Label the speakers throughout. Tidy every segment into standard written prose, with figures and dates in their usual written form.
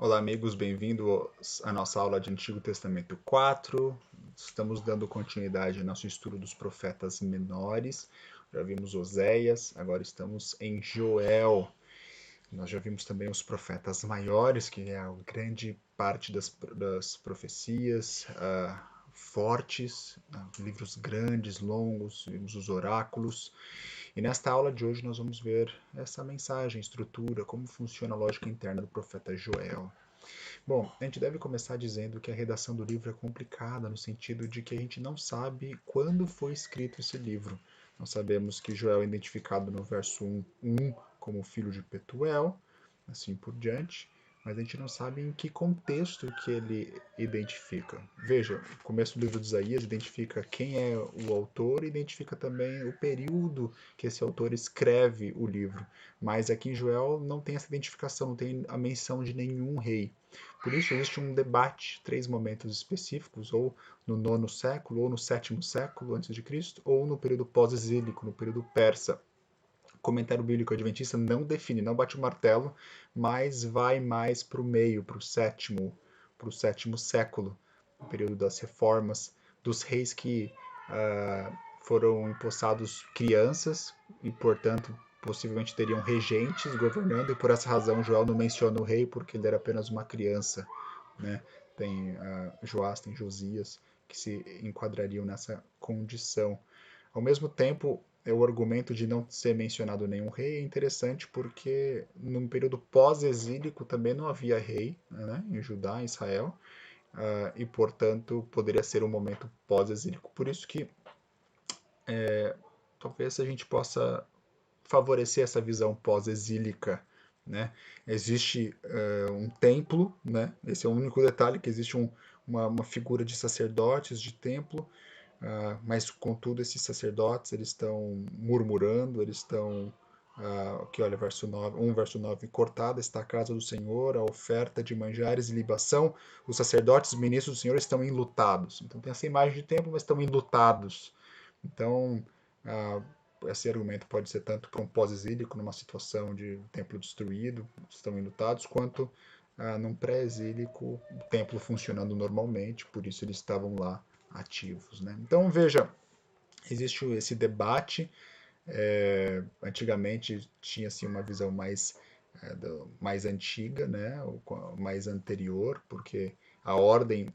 Speaker 1: Olá, amigos, bem-vindos à nossa aula de Antigo Testamento 4. Estamos dando continuidade ao nosso estudo dos profetas menores. Já vimos Oséias, agora estamos em Joel. Nós já vimos também os profetas maiores, que é a grande parte das profecias fortes, livros grandes, longos, vimos os oráculos. E nesta aula de hoje nós vamos ver essa mensagem, estrutura, como funciona a lógica interna do profeta Joel. Bom, a gente deve começar dizendo que a redação do livro é complicada, no sentido de que a gente não sabe quando foi escrito esse livro. Nós sabemos que Joel é identificado no verso 1 como filho de Petuel, assim por diante, mas a gente não sabe em que contexto que ele identifica. Veja, o começo do livro de Isaías identifica quem é o autor e identifica também o período que esse autor escreve o livro. Mas aqui em Joel não tem essa identificação, não tem a menção de nenhum rei. Por isso existe um debate, 3 momentos específicos, ou no 9º século, ou no 7º século antes de Cristo, ou no período pós-exílico, no período persa. O comentário bíblico adventista não define, não bate o martelo, mas vai mais para o meio, para o sétimo século, no período das reformas, dos reis que foram empossados crianças e, portanto, possivelmente teriam regentes governando, e por essa razão Joel não menciona o rei, porque ele era apenas uma criança. Né? Tem Joás, tem Josias, que se enquadrariam nessa condição. Ao mesmo tempo, o argumento de não ser mencionado nenhum rei é interessante porque num período pós-exílico também não havia rei, né, em Judá, em Israel, e portanto poderia ser um momento pós-exílico. Por isso que talvez a gente possa favorecer essa visão pós-exílica. Né? Existe um templo, né? Esse é o único detalhe, que existe uma figura de sacerdotes de templo, mas contudo esses sacerdotes eles estão murmurando, eles estão aqui olha, verso 9, verso 9, cortada está a casa do Senhor, a oferta de manjares e libação, os sacerdotes, os ministros do Senhor estão enlutados. Então tem essa imagem de templo, mas estão enlutados. Então, esse argumento pode ser tanto para um pós-exílico, numa situação de templo destruído, estão enlutados, quanto num pré-exílico, o templo funcionando normalmente, por isso eles estavam lá ativos. Né? Então, veja, existe esse debate. Antigamente tinha-se uma visão mais antiga, né? Mais anterior, porque a ordem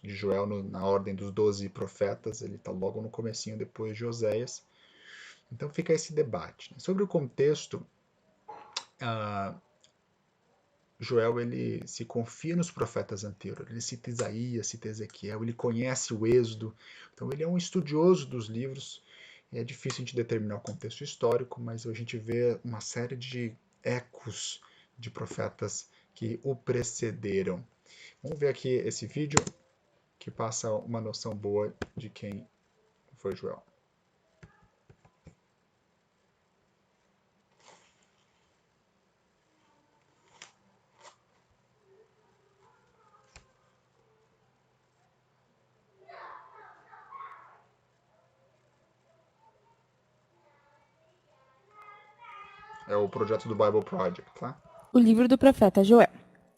Speaker 1: de Joel na ordem dos 12 profetas, ele está logo no comecinho depois de Oséias. Então fica esse debate. Sobre o contexto, Joel ele se confia nos profetas anteriores, ele cita Isaías, cita Ezequiel, ele conhece o Êxodo, então ele é um estudioso dos livros. É difícil a gente determinar o contexto histórico, mas a gente vê uma série de ecos de profetas que o precederam. Vamos ver aqui esse vídeo que passa uma noção boa de quem foi Joel. É o projeto do Bible Project, tá?
Speaker 2: O livro do profeta Joel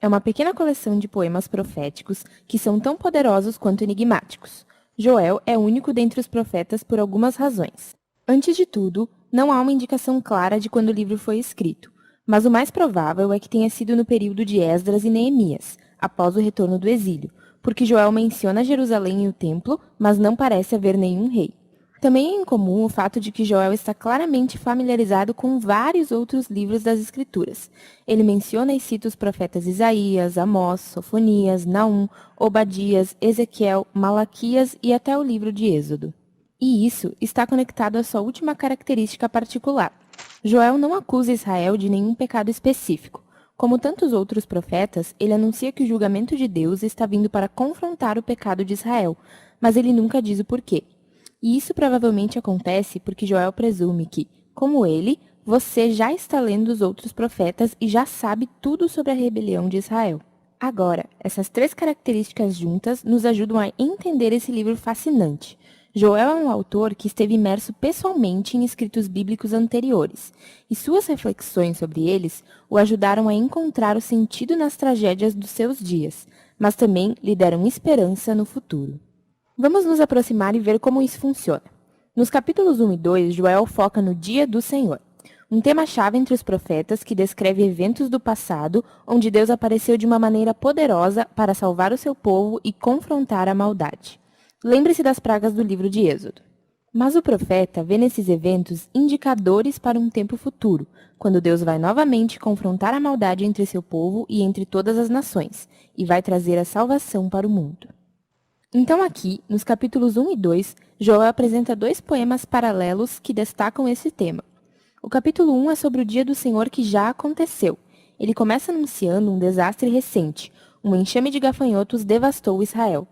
Speaker 2: é uma pequena coleção de poemas proféticos que são tão poderosos quanto enigmáticos. Joel é único dentre os profetas por algumas razões. Antes de tudo, não há uma indicação clara de quando o livro foi escrito, mas o mais provável é que tenha sido no período de Esdras e Neemias, após o retorno do exílio, porque Joel menciona Jerusalém e o templo, mas não parece haver nenhum rei. Também é incomum o fato de que Joel está claramente familiarizado com vários outros livros das Escrituras. Ele menciona e cita os profetas Isaías, Amós, Sofonias, Naum, Obadias, Ezequiel, Malaquias e até o livro de Êxodo. E isso está conectado à sua última característica particular. Joel não acusa Israel de nenhum pecado específico. Como tantos outros profetas, ele anuncia que o julgamento de Deus está vindo para confrontar o pecado de Israel, mas ele nunca diz o porquê. E isso provavelmente acontece porque Joel presume que, como ele, você já está lendo os outros profetas e já sabe tudo sobre a rebelião de Israel. Agora, essas 3 características juntas nos ajudam a entender esse livro fascinante. Joel é um autor que esteve imerso pessoalmente em escritos bíblicos anteriores, e suas reflexões sobre eles o ajudaram a encontrar o sentido nas tragédias dos seus dias, mas também lhe deram esperança no futuro. Vamos nos aproximar e ver como isso funciona. Nos capítulos 1 e 2, Joel foca no Dia do Senhor, um tema-chave entre os profetas que descreve eventos do passado onde Deus apareceu de uma maneira poderosa para salvar o seu povo e confrontar a maldade. Lembre-se das pragas do livro de Êxodo. Mas o profeta vê nesses eventos indicadores para um tempo futuro, quando Deus vai novamente confrontar a maldade entre seu povo e entre todas as nações, e vai trazer a salvação para o mundo. Então aqui, nos capítulos 1 e 2, Joel apresenta 2 poemas paralelos que destacam esse tema. O capítulo 1 é sobre o dia do Senhor que já aconteceu. Ele começa anunciando um desastre recente. Um enxame de gafanhotos devastou Israel.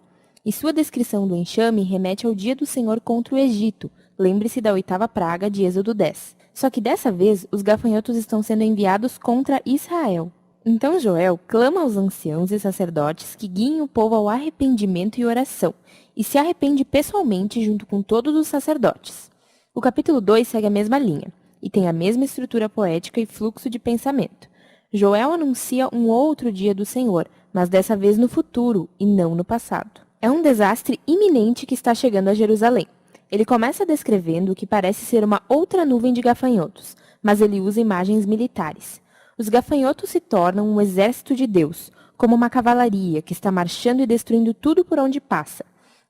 Speaker 2: E sua descrição do enxame remete ao dia do Senhor contra o Egito. Lembre-se da 8ª praga de Êxodo 10. Só que dessa vez, os gafanhotos estão sendo enviados contra Israel. Então Joel clama aos anciãos e sacerdotes que guiem o povo ao arrependimento e oração, e se arrepende pessoalmente junto com todos os sacerdotes. O capítulo 2 segue a mesma linha, e tem a mesma estrutura poética e fluxo de pensamento. Joel anuncia um outro dia do Senhor, mas dessa vez no futuro e não no passado. É um desastre iminente que está chegando a Jerusalém. Ele começa descrevendo o que parece ser uma outra nuvem de gafanhotos, mas ele usa imagens militares. Os gafanhotos se tornam um exército de Deus, como uma cavalaria que está marchando e destruindo tudo por onde passa.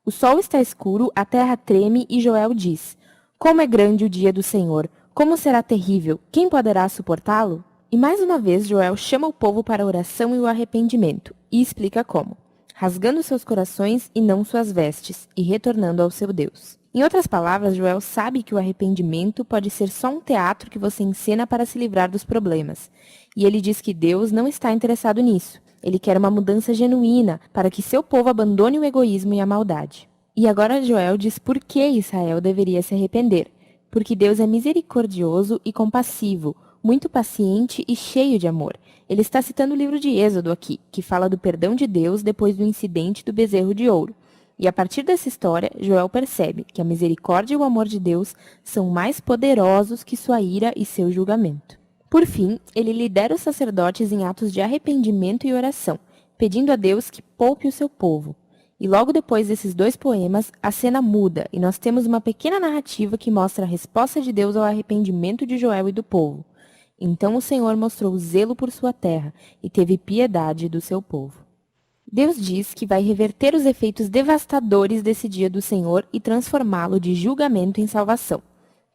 Speaker 2: O sol está escuro, a terra treme e Joel diz: "Como é grande o dia do Senhor! Como será terrível! Quem poderá suportá-lo?" E mais uma vez Joel chama o povo para a oração e o arrependimento, e explica como: rasgando seus corações e não suas vestes, e retornando ao seu Deus. Em outras palavras, Joel sabe que o arrependimento pode ser só um teatro que você encena para se livrar dos problemas. E ele diz que Deus não está interessado nisso. Ele quer uma mudança genuína para que seu povo abandone o egoísmo e a maldade. E agora Joel diz por que Israel deveria se arrepender. Porque Deus é misericordioso e compassivo, muito paciente e cheio de amor. Ele está citando o livro de Êxodo aqui, que fala do perdão de Deus depois do incidente do bezerro de ouro. E a partir dessa história, Joel percebe que a misericórdia e o amor de Deus são mais poderosos que sua ira e seu julgamento. Por fim, ele lidera os sacerdotes em atos de arrependimento e oração, pedindo a Deus que poupe o seu povo. E logo depois desses 2 poemas, a cena muda e nós temos uma pequena narrativa que mostra a resposta de Deus ao arrependimento de Joel e do povo. Então o Senhor mostrou zelo por sua terra e teve piedade do seu povo. Deus diz que vai reverter os efeitos devastadores desse dia do Senhor e transformá-lo de julgamento em salvação.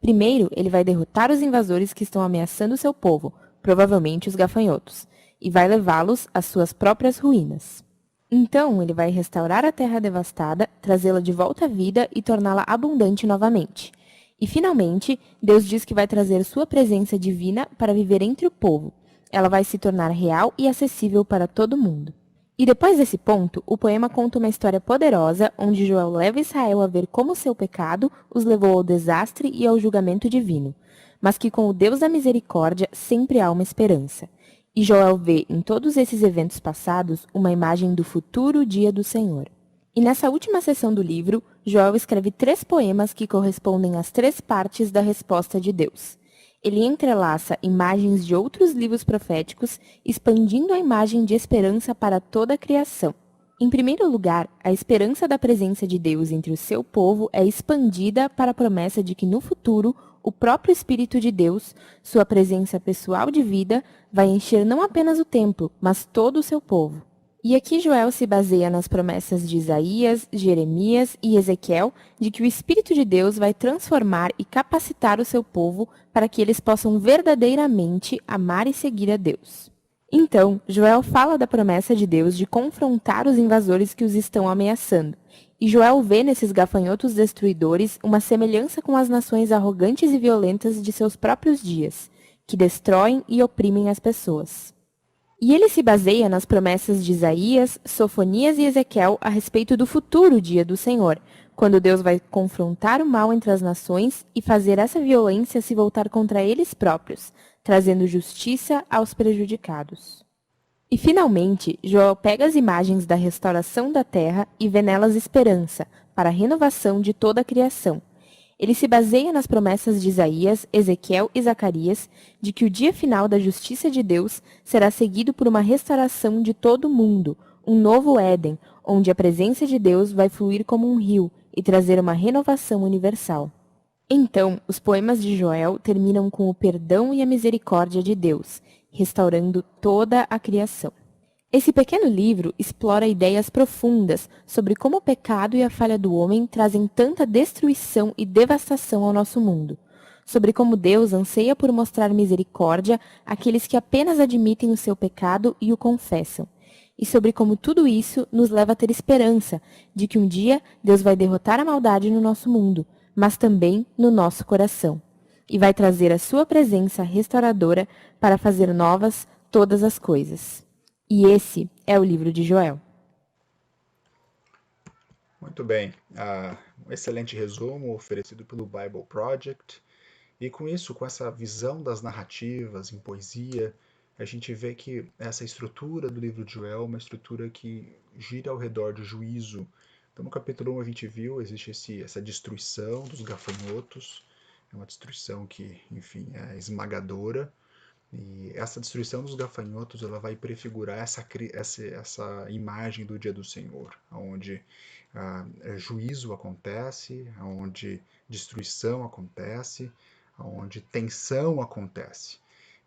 Speaker 2: Primeiro, ele vai derrotar os invasores que estão ameaçando seu povo, provavelmente os gafanhotos, e vai levá-los às suas próprias ruínas. Então, ele vai restaurar a terra devastada, trazê-la de volta à vida e torná-la abundante novamente. E, finalmente, Deus diz que vai trazer sua presença divina para viver entre o povo. Ela vai se tornar real e acessível para todo mundo. E depois desse ponto, o poema conta uma história poderosa, onde Joel leva Israel a ver como seu pecado os levou ao desastre e ao julgamento divino, mas que com o Deus da misericórdia sempre há uma esperança. E Joel vê em todos esses eventos passados uma imagem do futuro dia do Senhor. E nessa última seção do livro, Joel escreve 3 poemas que correspondem às 3 partes da resposta de Deus. Ele entrelaça imagens de outros livros proféticos, expandindo a imagem de esperança para toda a criação. Em primeiro lugar, a esperança da presença de Deus entre o seu povo é expandida para a promessa de que no futuro, o próprio Espírito de Deus, sua presença pessoal de vida, vai encher não apenas o templo, mas todo o seu povo. E aqui Joel se baseia nas promessas de Isaías, Jeremias e Ezequiel de que o Espírito de Deus vai transformar e capacitar o seu povo para que eles possam verdadeiramente amar e seguir a Deus. Então, Joel fala da promessa de Deus de confrontar os invasores que os estão ameaçando. E Joel vê nesses gafanhotos destruidores uma semelhança com as nações arrogantes e violentas de seus próprios dias, que destroem e oprimem as pessoas. E ele se baseia nas promessas de Isaías, Sofonias e Ezequiel a respeito do futuro dia do Senhor, quando Deus vai confrontar o mal entre as nações e fazer essa violência se voltar contra eles próprios, trazendo justiça aos prejudicados. E finalmente, Joel pega as imagens da restauração da terra e vê nelas esperança para a renovação de toda a criação. Ele se baseia nas promessas de Isaías, Ezequiel e Zacarias de que o dia final da justiça de Deus será seguido por uma restauração de todo o mundo, um novo Éden, onde a presença de Deus vai fluir como um rio e trazer uma renovação universal. Então, os poemas de Joel terminam com o perdão e a misericórdia de Deus, restaurando toda a criação. Esse pequeno livro explora ideias profundas sobre como o pecado e a falha do homem trazem tanta destruição e devastação ao nosso mundo, sobre como Deus anseia por mostrar misericórdia àqueles que apenas admitem o seu pecado e o confessam, e sobre como tudo isso nos leva a ter esperança de que um dia Deus vai derrotar a maldade no nosso mundo, mas também no nosso coração, e vai trazer a sua presença restauradora para fazer novas todas as coisas. E esse é o livro de Joel.
Speaker 1: Muito bem. Um excelente resumo oferecido pelo Bible Project. E com isso, com essa visão das narrativas em poesia, a gente vê que essa estrutura do livro de Joel é uma estrutura que gira ao redor do juízo. Então, no capítulo 1 a gente viu, existe essa destruição dos gafanhotos, é uma destruição que, enfim, é esmagadora. E essa destruição dos gafanhotos ela vai prefigurar essa imagem do dia do Senhor, onde juízo acontece, onde destruição acontece, onde tensão acontece.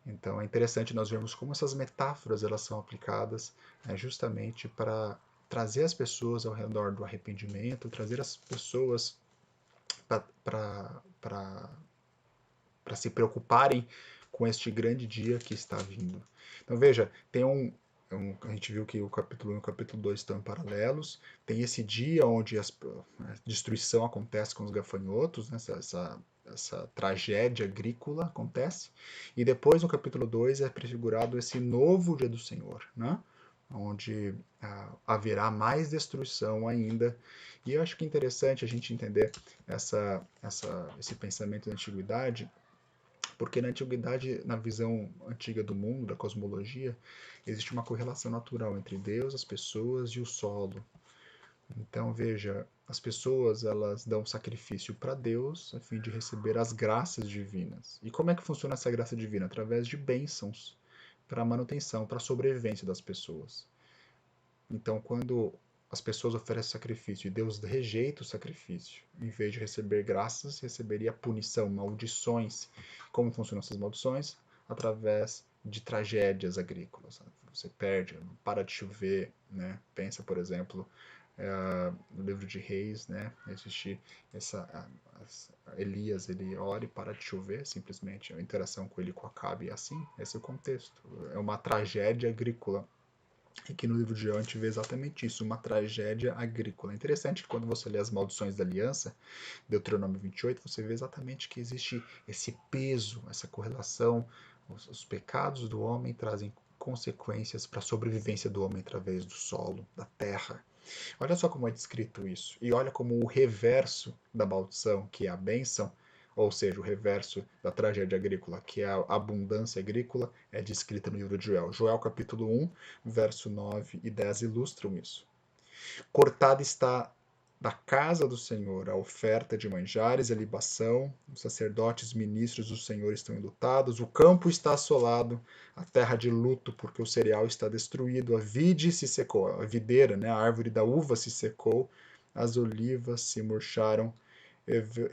Speaker 1: Então é interessante nós vermos como essas metáforas elas são aplicadas justamente para trazer as pessoas ao redor do arrependimento, trazer as pessoas para se preocuparem com este grande dia que está vindo. Então veja, tem a gente viu que o capítulo 1 e o capítulo 2 estão em paralelos, tem esse dia onde a destruição acontece com os gafanhotos, né, essa tragédia agrícola acontece, e depois no capítulo 2 é prefigurado esse novo dia do Senhor, né, onde haverá mais destruição ainda. E eu acho que é interessante a gente entender esse pensamento da antiguidade, porque na antiguidade, na visão antiga do mundo, da cosmologia, existe uma correlação natural entre Deus, as pessoas e o solo. Então, veja, as pessoas elas dão sacrifício para Deus a fim de receber as graças divinas. E como é que funciona essa graça divina? Através de bênçãos para a manutenção, para a sobrevivência das pessoas. Então, quando as pessoas oferecem sacrifício e Deus rejeita o sacrifício, em vez de receber graças, receberia punição, maldições. Como funcionam essas maldições? Através de tragédias agrícolas. Você perde, para de chover, né? Pensa, por exemplo, no livro de Reis, né? Existe Elias, ele ora e para de chover, simplesmente a interação com ele com Acabe é assim, esse é o contexto. É uma tragédia agrícola. E que no livro de Joel a gente vê exatamente isso, uma tragédia agrícola. É interessante que quando você lê as maldições da aliança, Deuteronômio 28, você vê exatamente que existe esse peso, essa correlação. Os pecados do homem trazem consequências para a sobrevivência do homem através do solo, da terra. Olha só como é descrito isso. E olha como o reverso da maldição, que é a bênção, ou seja, o reverso da tragédia agrícola, que é a abundância agrícola, é descrita no livro de Joel. Joel capítulo 1, verso 9 e 10 ilustram isso. Cortada está da casa do Senhor a oferta de manjares e a libação, os sacerdotes ministros do Senhor estão enlutados, o campo está assolado, a terra de luto, porque o cereal está destruído, a vide se secou, a videira, né, a árvore da uva se secou, as olivas se murcharam,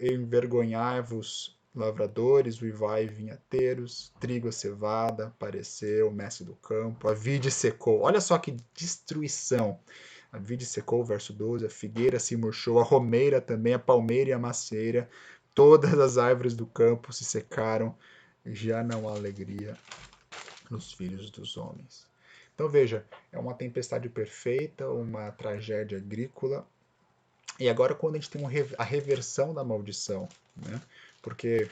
Speaker 1: envergonhai-vos, lavradores, uivai vinhateiros, trigo a cevada, apareceu, o mestre do campo, a vide secou. Olha só que destruição. A vide secou, verso 12, a figueira se murchou, a romeira também, a palmeira e a macieira, todas as árvores do campo se secaram, já não há alegria nos filhos dos homens. Então veja, é uma tempestade perfeita, uma tragédia agrícola. E agora quando a gente tem a reversão da maldição, né? Porque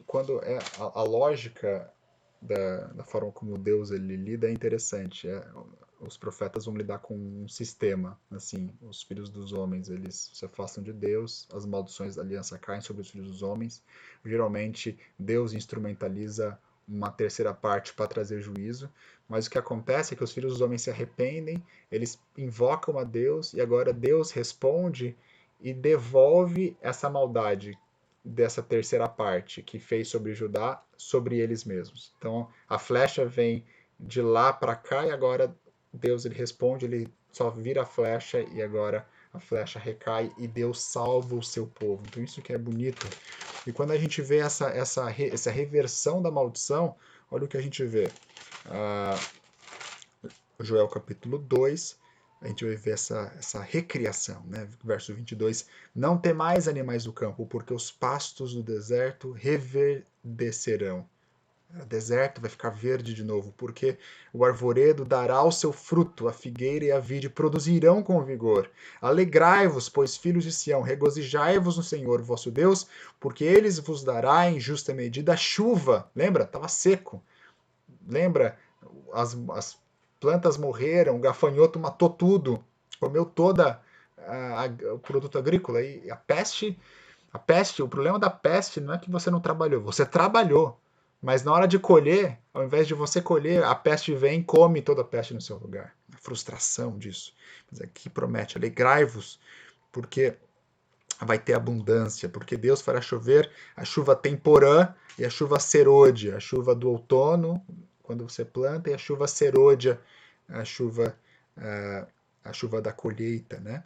Speaker 1: quando a lógica da forma como Deus ele lida é interessante. Os profetas vão lidar com um sistema, assim, os filhos dos homens eles se afastam de Deus, as maldições da aliança caem sobre os filhos dos homens. Geralmente Deus instrumentaliza uma terceira parte para trazer juízo, mas o que acontece é que os filhos dos homens se arrependem, eles invocam a Deus e agora Deus responde e devolve essa maldade dessa terceira parte que fez sobre Judá sobre eles mesmos. Então a flecha vem de lá para cá e agora Deus ele responde, ele só vira a flecha e agora a flecha recai e Deus salva o seu povo. Então isso que é bonito. E quando a gente vê essa reversão da maldição, olha o que a gente vê. Joel capítulo 2, a gente vai ver essa recriação, né? Verso 22. Não temais, animais do campo, porque os pastos do deserto reverdecerão. O deserto vai ficar verde de novo, porque o arvoredo dará o seu fruto, a figueira e a vide produzirão com vigor. Alegrai-vos, pois filhos de Sião, regozijai-vos no Senhor vosso Deus, porque ele vos dará em justa medida a chuva. Lembra? Estava seco. Lembra? As plantas morreram, o gafanhoto matou tudo, comeu toda o produto agrícola. E a peste, o problema da peste não é que você não trabalhou, você trabalhou. Mas na hora de colher, ao invés de você colher, a peste vem e come toda a peste no seu lugar. A frustração disso. Mas aqui promete, alegrai-vos, porque vai ter abundância, porque Deus fará chover a chuva temporã e a chuva serôdia, a chuva do outono, quando você planta, e a chuva serôdia, a chuva, a chuva da colheita, né?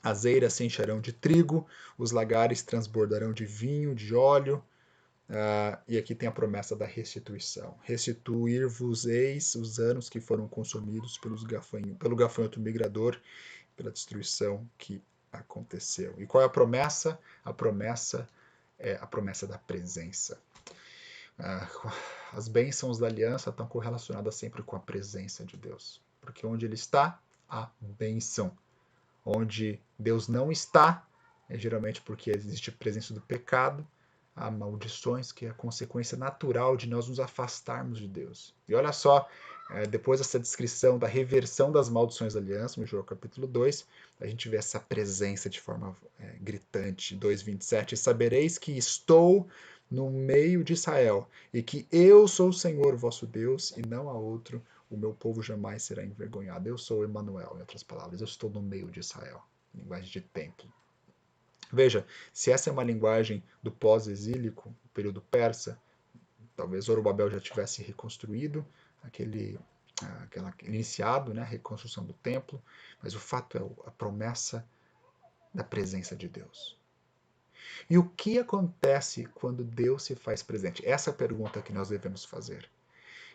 Speaker 1: As eiras se encherão de trigo, os lagares transbordarão de vinho, de óleo. E aqui tem a promessa da restituição. Restituir-vos-eis os anos que foram consumidos pelo gafanhoto migrador, pela destruição que aconteceu. E qual é a promessa? A promessa é a promessa da presença. As bênçãos da aliança estão correlacionadas sempre com a presença de Deus. Porque onde ele está, há bênção. Onde Deus não está, é geralmente porque existe a presença do pecado, há maldições, que é a consequência natural de nós nos afastarmos de Deus. E olha só, depois dessa descrição da reversão das maldições da aliança, no Joel capítulo 2, a gente vê essa presença de forma gritante. 2:27, sabereis que estou no meio de Israel, e que eu sou o Senhor vosso Deus, e não há outro. O meu povo jamais será envergonhado. Eu sou Emanuel, em outras palavras, eu estou no meio de Israel. Linguagem de templo. Veja, se essa é uma linguagem do pós-exílico, período persa, talvez Zorobabel já tivesse reconstruído iniciado, né, a reconstrução do templo, mas o fato é a promessa da presença de Deus. E o que acontece quando Deus se faz presente? Essa é a pergunta que nós devemos fazer.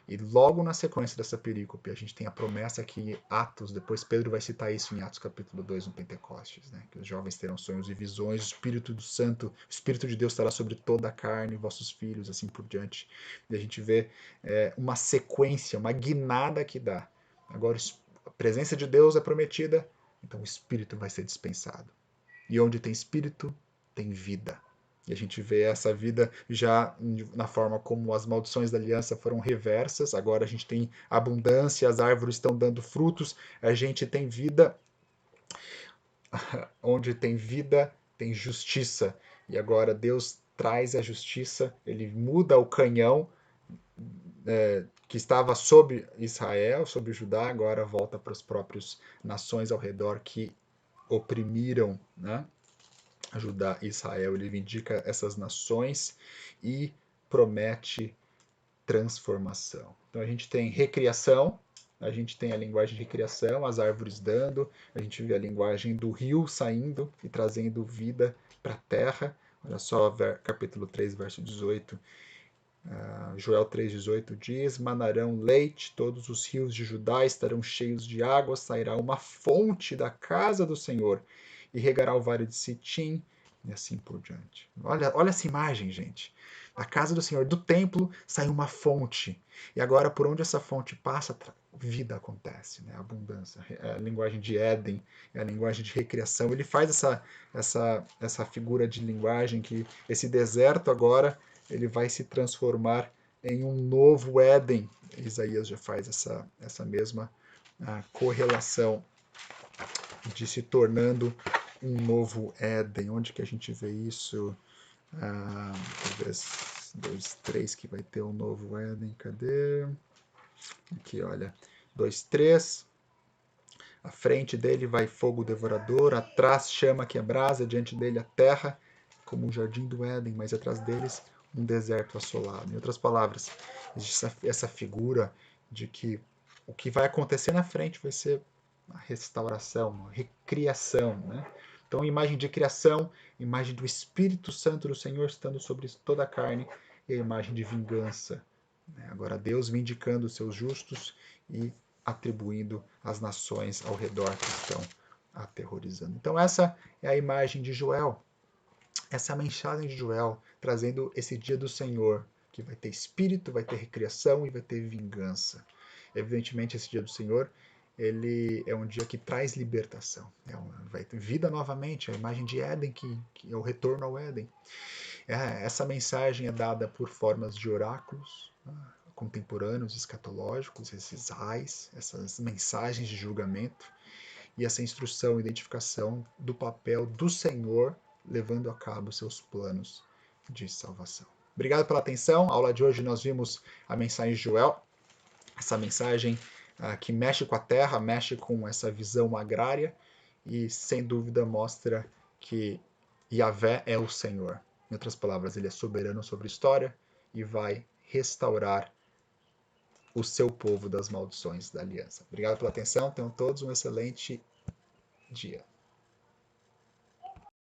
Speaker 1: E logo na sequência dessa perícope, a gente tem a promessa que Atos, depois Pedro vai citar isso em Atos capítulo 2, no Pentecostes, né? Que os jovens terão sonhos e visões, o Espírito do Santo, o Espírito de Deus estará sobre toda a carne, vossos filhos, assim por diante. E a gente vê uma sequência, uma guinada que dá. Agora, a presença de Deus é prometida, então o Espírito vai ser dispensado. E onde tem Espírito, tem vida. E a gente vê essa vida já na forma como as maldições da aliança foram reversas. Agora a gente tem abundância, as árvores estão dando frutos, a gente tem vida. Onde tem vida, tem justiça. E agora Deus traz a justiça, ele muda o canhão que estava sobre Israel, sobre Judá, agora volta para as próprias nações ao redor que oprimiram, né? Judá e Israel. Ele vindica essas nações e promete transformação. Então a gente tem recriação, a gente tem a linguagem de recriação, as árvores dando, a gente vê a linguagem do rio saindo e trazendo vida para a terra. Olha só, capítulo 3, verso 18. Joel 3,18 diz: manarão leite, todos os rios de Judá estarão cheios de água, sairá uma fonte da casa do Senhor e regará o vale de Sitim, e assim por diante. Olha essa imagem, gente. Da casa do Senhor, do templo, sai uma fonte. E agora, por onde essa fonte passa, vida acontece, né? Abundância. É a linguagem de Éden, é a linguagem de recriação. Ele faz essa figura de linguagem que esse deserto agora ele vai se transformar em um novo Éden. Isaías já faz essa mesma correlação de se tornando um novo Éden. Onde que a gente vê isso? Talvez 2, 3, que vai ter um novo Éden. Cadê? Aqui, olha. 2, 3. À frente dele vai fogo devorador, atrás chama que abrasa, diante dele a terra, como um jardim do Éden, mas atrás deles um deserto assolado. Em outras palavras, existe essa figura de que o que vai acontecer na frente vai ser a restauração, a recriação, né? Então, imagem de criação, imagem do Espírito Santo do Senhor estando sobre toda a carne, e a imagem de vingança. Agora, Deus vindicando os seus justos e atribuindo às nações ao redor que estão aterrorizando. Então, essa é a imagem de Joel. Essa é a mensagem de Joel, trazendo esse dia do Senhor, que vai ter espírito, vai ter recriação e vai ter vingança. Evidentemente, esse dia do Senhor, ele é um dia que traz libertação. Vai ter vida novamente, a imagem de Éden, que é o retorno ao Éden. Essa mensagem é dada por formas de oráculos contemporâneos, escatológicos, esses ais, essas mensagens de julgamento e essa instrução, identificação do papel do Senhor levando a cabo seus planos de salvação. Obrigado pela atenção. A aula de hoje nós vimos a mensagem de Joel, essa mensagem que mexe com a terra, mexe com essa visão agrária e, sem dúvida, mostra que Yahvé é o Senhor. Em outras palavras, ele é soberano sobre a história e vai restaurar o seu povo das maldições da aliança. Obrigado pela atenção, tenham todos um excelente dia.